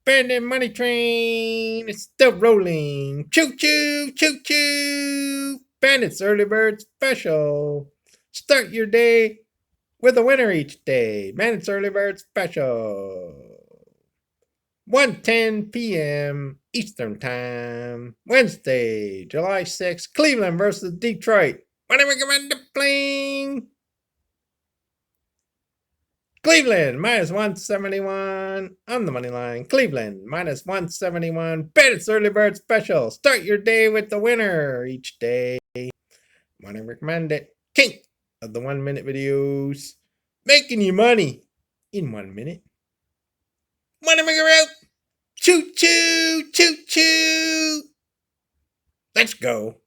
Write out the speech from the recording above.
Bandit money train is still rolling. Choo choo, choo choo. Bandit's early bird special. Start your day with a winner each day. Bandit's early bird special. 1:10 p.m. Eastern Time. Wednesday, July 6th. Cleveland versus Detroit. Money recommended playing. Cleveland minus 171 on the money line. Cleveland minus 171. Bet it's early bird special. Start your day with the winner each day. Money recommended. King of the 1 minute videos. Making you money in 1 minute. Money maker out. Choo choo, choo choo. Let's go.